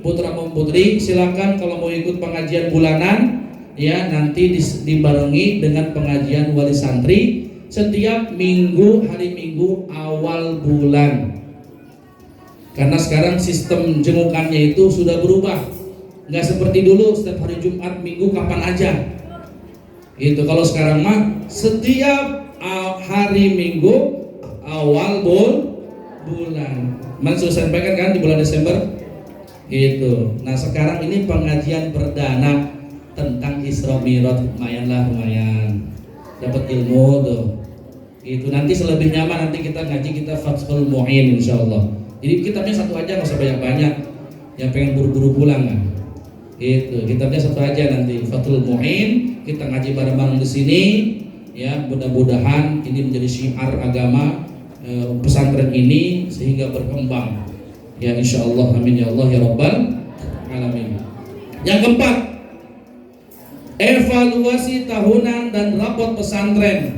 [SPEAKER 1] putra maupun putri, silakan kalau mau ikut pengajian bulanan, ya, nanti dibarengi dengan pengajian wali santri setiap minggu, hari Minggu awal bulan. Karena sekarang sistem jengukannya itu sudah berubah, nggak seperti dulu setiap hari Jumat, Minggu, kapan aja. Itu kalau sekarang mah setiap hari Minggu awal bulan. Mas sudah sampaikan kan di bulan Desember itu. Nah sekarang ini pengajian perdana tentang Isra Mi'raj, lumayan dapat ilmu tuh. Itu nanti selebih nyaman nanti kita ngaji, kita Fathul Mu'in insyaallah. Jadi kitabnya satu aja, nggak usah banyak-banyak. Yang pengen buru-buru pulang kan. Itu kitabnya satu aja nanti Fathul Mu'in, kita ngaji bareng-bareng di sini. Ya, mudah-mudahan ini menjadi syiar agama pesantren ini sehingga berkembang. Ya insyaallah, amin ya Allah ya rabbal alamin. Yang keempat, evaluasi tahunan dan rapot pesantren.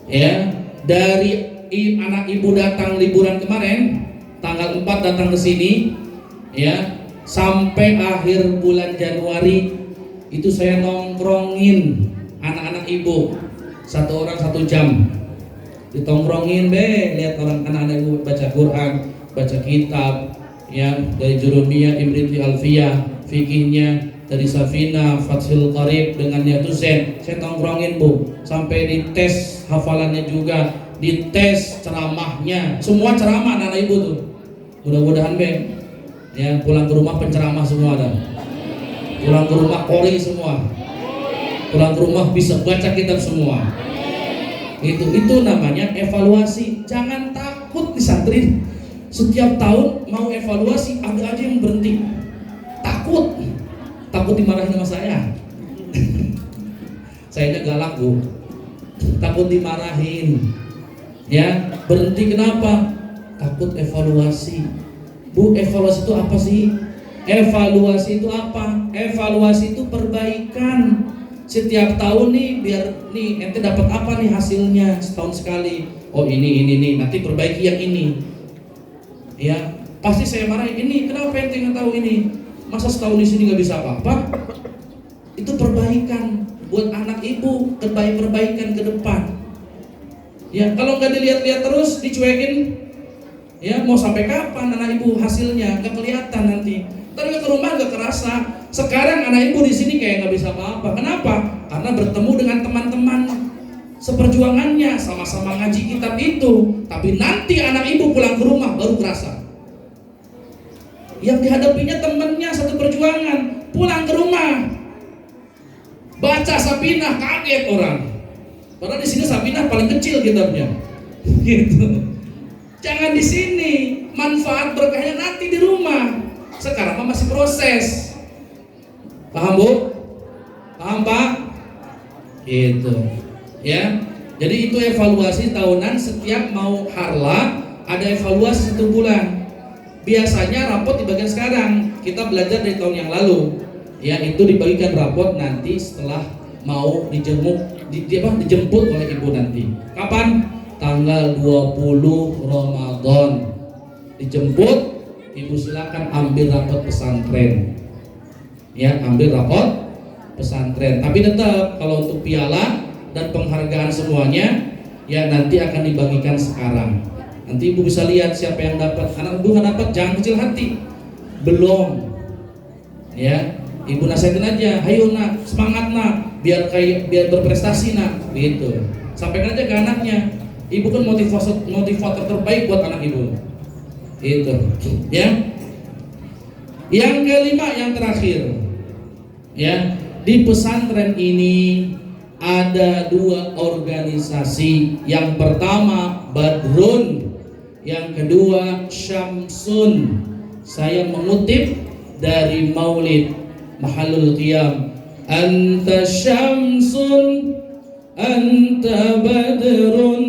[SPEAKER 1] Ya, dari anak ibu datang liburan kemarin tanggal 4 datang ke sini, Ya, sampai akhir bulan Januari itu saya nongkrongin anak-anak ibu, satu orang 1 jam ditongkrongin lihat orang anak-anak ibu baca Quran, baca kitab, ya, dari Jurumiyah, Imriti Alfiyah, fikihnya dari Safina, Fathul Qarib dengan Yatuzen. Saya tongkrongin bu, sampai dites hafalannya juga, dites ceramahnya, semua ceramah anak ibu tuh. Mudah-mudahan ya pulang ke rumah penceramah semua ada, pulang ke rumah qori semua, pulang ke rumah bisa baca kitab semua. Itu namanya evaluasi. Jangan takut di santri. Setiap tahun mau evaluasi ada aja yang berhenti. Takut dimarahin sama saya. Sayanya galak bu, takut dimarahin. Ya, berhenti kenapa? Takut evaluasi. Bu, evaluasi itu apa sih? Evaluasi itu apa? Evaluasi itu perbaikan. Setiap tahun nih, biar nih ente dapat apa nih hasilnya setahun sekali. Oh ini nanti perbaiki yang ini. Ya, pasti saya marahin, ini kenapa ente nggak tahu ini? Masa setahun di sini nggak bisa apa-apa? Itu perbaikan buat anak ibu, perbaikan ke depan. Ya, kalau nggak dilihat-lihat terus, dicuekin, ya mau sampai kapan anak ibu hasilnya nggak kelihatan nanti. Ntar ke rumah nggak kerasa. Sekarang anak ibu di sini kayak nggak bisa apa-apa. Kenapa? Karena bertemu dengan teman-teman seperjuangannya, sama-sama ngaji kitab itu. Tapi nanti anak ibu pulang ke rumah baru kerasa. Yang dihadapinya temannya satu perjuangan, pulang ke rumah baca Safinah, kaget orang. Padahal di sini Safinah paling kecil kitabnya. Gitu. Jangan di sini, manfaat berkahnya nanti di rumah. Sekarang masih proses. Paham bu? Paham pak? Gitu. Ya. Jadi itu evaluasi tahunan. Setiap mau harla ada evaluasi 1 bulan. Biasanya rapot di bagian sekarang. Kita belajar dari tahun yang lalu. Ya, itu dibagikan rapot nanti setelah mau dijemput oleh ibu nanti. Kapan? Tanggal 20 Ramadan. Dijemput, ibu silakan ambil rapot pesantren. Ya, ambil rapot pesantren. Tapi tetap kalau untuk piala dan penghargaan semuanya, ya nanti akan dibagikan sekarang. Nanti ibu bisa lihat siapa yang dapat. Anak ibu nggak dapat, jangan kecil hati. Belum. Ya, ibu nasihatin aja. Ayo nak, semangat nak, biar berprestasi nak. Gitu. Sampaikan aja ke anaknya. Ibu kan motivator terbaik buat anak ibu. Itu. Ya. Yang kelima, yang terakhir. Ya, di pesantren ini ada 2 organisasi. Yang pertama Badrun, yang kedua Syamsun. Saya mengutip dari Maulid Mahalul Qiyam. Anta Syamsun, anta Badrun,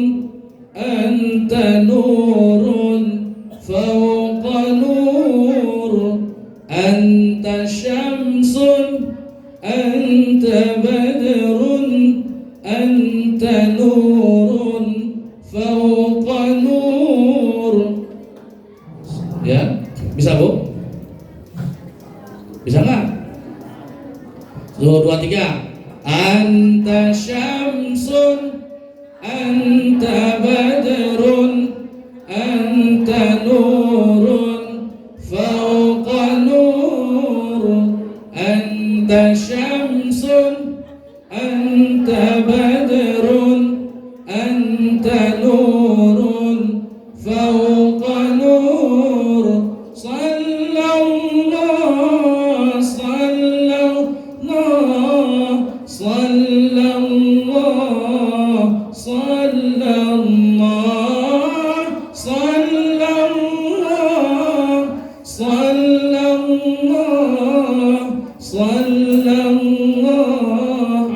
[SPEAKER 1] anta Nurun fawqa nur. Anta Syamsun, anta Badrun, anta Nurun fawqa nur. Ya, bisa bu? Bisa nggak? 2, 3. Anta Syamsun, anta Badrun, anta Nurun fawqa nur. Anta Syamsun, anta Badrun, anta Nurun fawqa nur. Sallallahu, sallallahu, sallallahu, sallallahu, sallallahu, sallallahu, sallallahu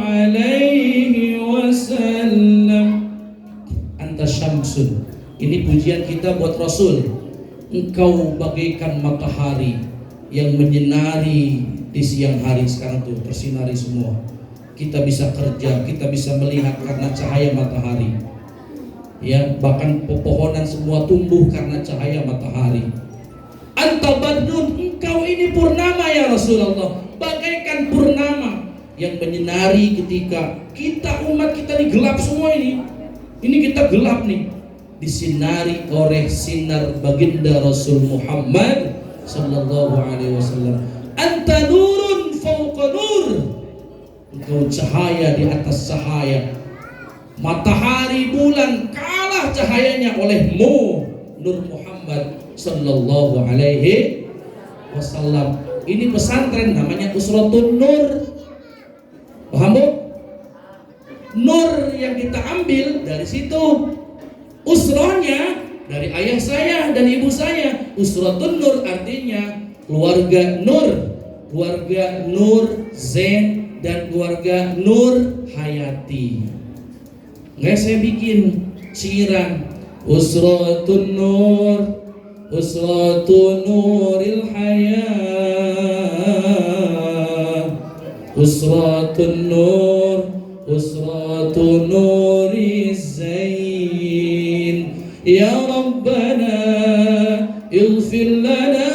[SPEAKER 1] alaihi wasallam. Anta Syamsun. Ini pujian kita buat Rasul. Engkau bagaikan matahari yang menyinari di siang hari. Sekarang tuh tersinari semua. Kita bisa kerja, kita bisa melihat karena cahaya matahari. Ya, bahkan pepohonan semua tumbuh karena cahaya matahari. Anta Badrun, engkau engkau ini purnama ya Rasulullah, bagaikan purnama yang menyinari ketika kita umat kita ini gelap semua ini kita gelap nih, disinari oleh sinar baginda Rasul Muhammad sallallahu alaihi wasallam. Anta nurun fawqa nur, engkau cahaya di atas cahaya. Matahari bulan kalah cahayanya olehmu, Nur Muhammad sallallahu alaihi wasallam. Ini pesantren namanya Usratun Nur. Paham Bu? Nur yang kita ambil dari situ. Usrohnya dari ayah saya dan ibu saya. Usratun Nur artinya keluarga Nur, keluarga Nur Zain dan keluarga Nur Hayati. Nggak saya bikin siiran Usratun Nur, Usratun Nuril Hayat, Usratun Nur, Usratun Nuriz Zain. Ya Rabbana ighfir lana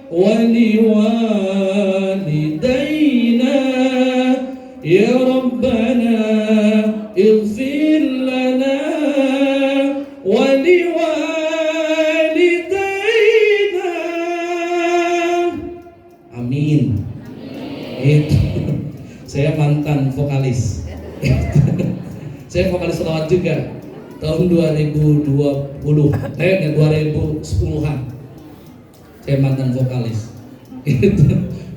[SPEAKER 1] wa liwalidayna. Ya Rabbana ighfir lana wa liwalidayna. Amin. Itu saya mantan vokalis. Saya vokalis selawat juga tahun 2020, 2010-an. Saya mantan vokalis.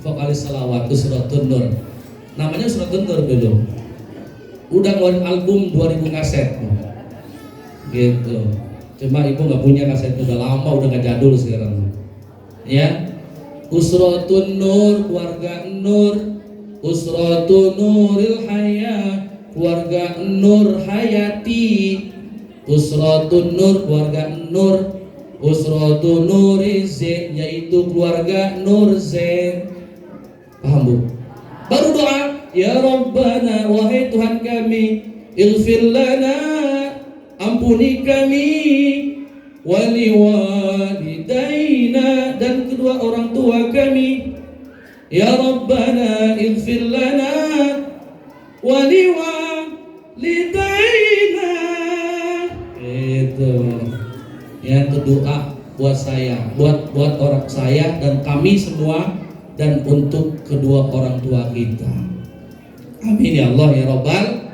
[SPEAKER 1] Vokalis selawat Usratun Nur. Namanya Usratun Nur dulu. Udah ngeluarin album 2000 kaset gitu. Cuma ibu nggak punya kaset, udah lama, udah nggak jadul sekarang ya. Usratun Nur, keluarga Nur. Usratun Nuril Hayat, keluarga Nur Hayati. Usratun Nur, keluarga Nur. Usratun Nuriz Zain, yaitu keluarga Nur Zain. Paham Bu? Baru doa, ya Rabbana, wahai Tuhan kami, ighfir lana, ampuni kami, wali walidayna, dan kedua orang tua kami. Ya Rabbana ighfir lana, wali walidayna. Itu ya, itu doa buat saya, buat orang saya dan kami semua, dan untuk kedua orang tua kita. Amin ya Allah ya Rabbal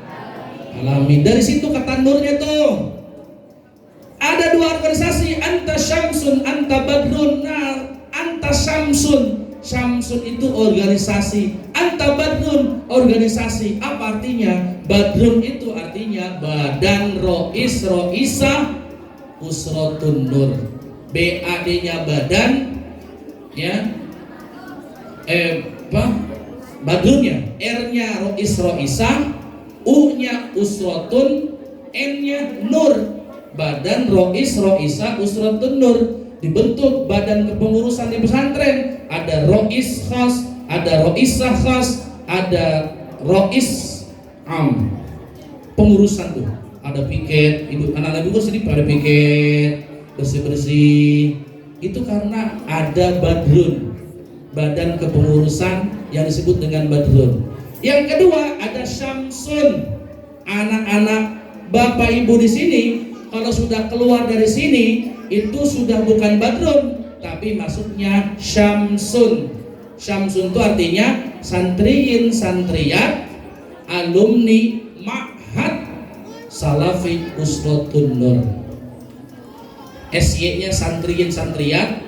[SPEAKER 1] alamin. Dari situ kata nurnya tuh ada dua organisasi, anta syamsun, anta badrun. Nah, anta syamsun, syamsun itu organisasi, anta badrun organisasi. Apa artinya? Badrun itu artinya badan, rois, roisah, Usratun Nur. BAD-nya badan, ya. Badrunnya, R-nya rois, roisah, U-nya usratun, N-nya nur. Badan rois, roisah, Usratun Nur. Dibentuk badan kepengurusan di pesantren. Ada rois khas, ada roisah khas, ada rois am. Pengurusan tuh ada piket, ibu anak-anak ibu sedih pada piket, bersih-bersih. Itu karena ada badrun, badan kepengurusan yang disebut dengan badrun. Yang kedua ada syamsun. Anak-anak bapak ibu di sini kalau sudah keluar dari sini itu sudah bukan badrun, tapi masuknya syamsun. Syamsun itu artinya santriin, santriyat, alumni Ma'had Salafi Usratun Nur. SY-nya santriin, santriyat,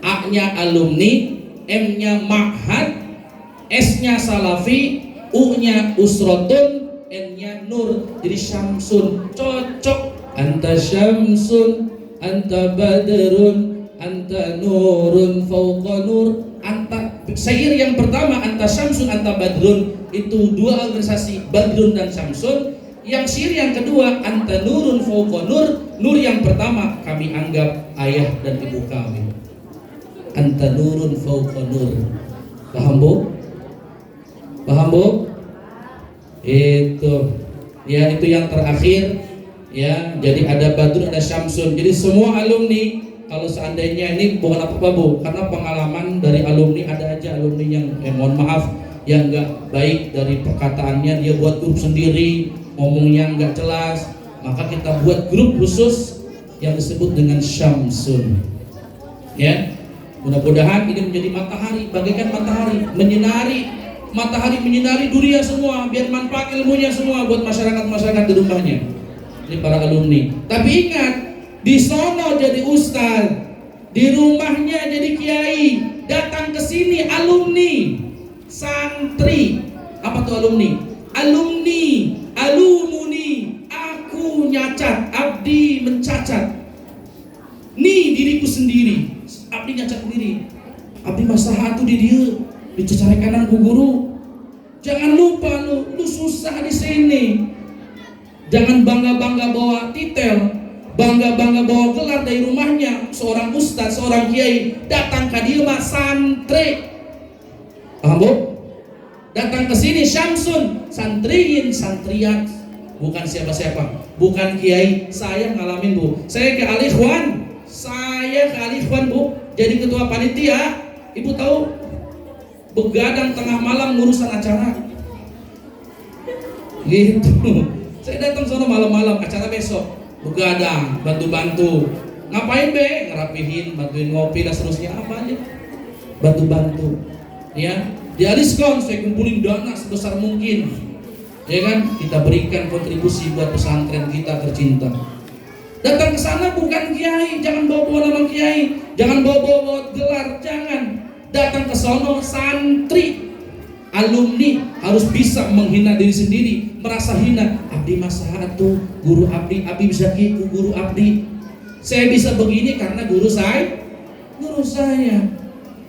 [SPEAKER 1] A-nya alumni, M-nya Ma'had, S-nya Salafi, U-nya Usratun, N-nya Nur. Jadi syamsun, cocok. Anta syamsun, anta badrun, anta nurun fauqa nur. Anta, syair yang pertama anta syamsun, anta badrun, itu dua organisasi, badrun dan syamsun. Yang syair yang kedua anta nurun fauqa nur. Nur yang pertama kami anggap ayah dan ibu kami. Anta nurun fauqa nur. Paham Bu? Paham Bu? Itu ya, itu yang terakhir ya. Jadi ada badrun, ada syamsun. Jadi semua alumni kalau kalau seandainya ini bukan apa-apa Bu, karena pengalaman dari alumni, ada aja alumni yang mohon maaf yang nggak baik dari perkataannya, dia buat grup sendiri, ngomongnya nggak jelas, maka kita buat grup khusus yang disebut dengan Syamsun. Ya, mudah-mudahan ini menjadi matahari, bagaikan matahari menyinari dunia semua, biar manfaat ilmunya semua buat masyarakat di rumahnya. Ini para alumni. Tapi ingat, di sono jadi ustaz, di rumahnya jadi kiai, datang ke sini alumni, santri. Apa tuh alumni? Alumuni, aku nyacat, abdi mencacat. Nih diriku sendiri, abdi nyacat sendiri. Abdi masalah tuh di dia, dicari kanan ku guru. Jangan lupa lu susah di sini. Jangan bangga-bangga bawa titel, bangga-bangga bawa gelar dari rumahnya. Seorang ustaz, seorang kiai datang ke dia mah santri. Paham Bu? Datang ke sini Syamsun, santriin, santriat, bukan siapa-siapa, bukan kiai. Saya ngalamin Bu, saya ke Al-Ikhwan Bu, jadi ketua panitia. Ibu tahu, begadang tengah malam ngurusan acara. Gitu. Saya datang sana malam-malam, acara besok, begadang, bantu-bantu. Ngapain be? Ngerapihin, bantuin ngopi dan seterusnya, apa aja. Bantu-bantu. Ya, di Aliskon saya kumpulin dana sebesar mungkin. Ya kan? Kita berikan kontribusi buat pesantren kita tercinta. Datang ke sana bukan kiai, jangan bawa-bawa nama kiai, jangan bawa-bawa gelar, jangan. Datang ke sono santri. Alumni harus bisa menghina diri sendiri, merasa hina. Abdi masahatu, guru abdi bisa gitu, guru abdi. Saya bisa begini karena guru saya.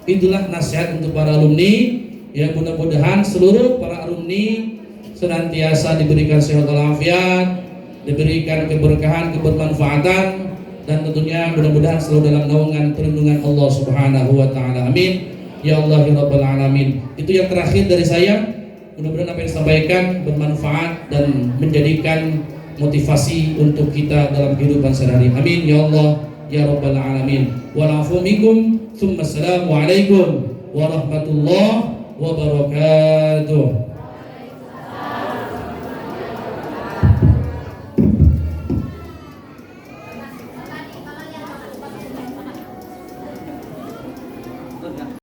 [SPEAKER 1] Itulah nasihat untuk para alumni. Ya, mudah-mudahan seluruh para alumni senantiasa diberikan sehat walafiat, diberikan keberkahan, kebermanfaatan, dan tentunya mudah-mudahan selalu dalam naungan perlindungan Allah Subhanahu wa taala. Amin. Ya Allah ya Rabbal Alamin. Itu yang terakhir dari saya. Mudah-mudahan apa yang disampaikan bermanfaat dan menjadikan motivasi untuk kita dalam kehidupan sehari-hari. Amin ya Allah ya Rabbal Alamin. Wa'alafu minkum. Assalamualaikum warahmatullahi wabarakatuh.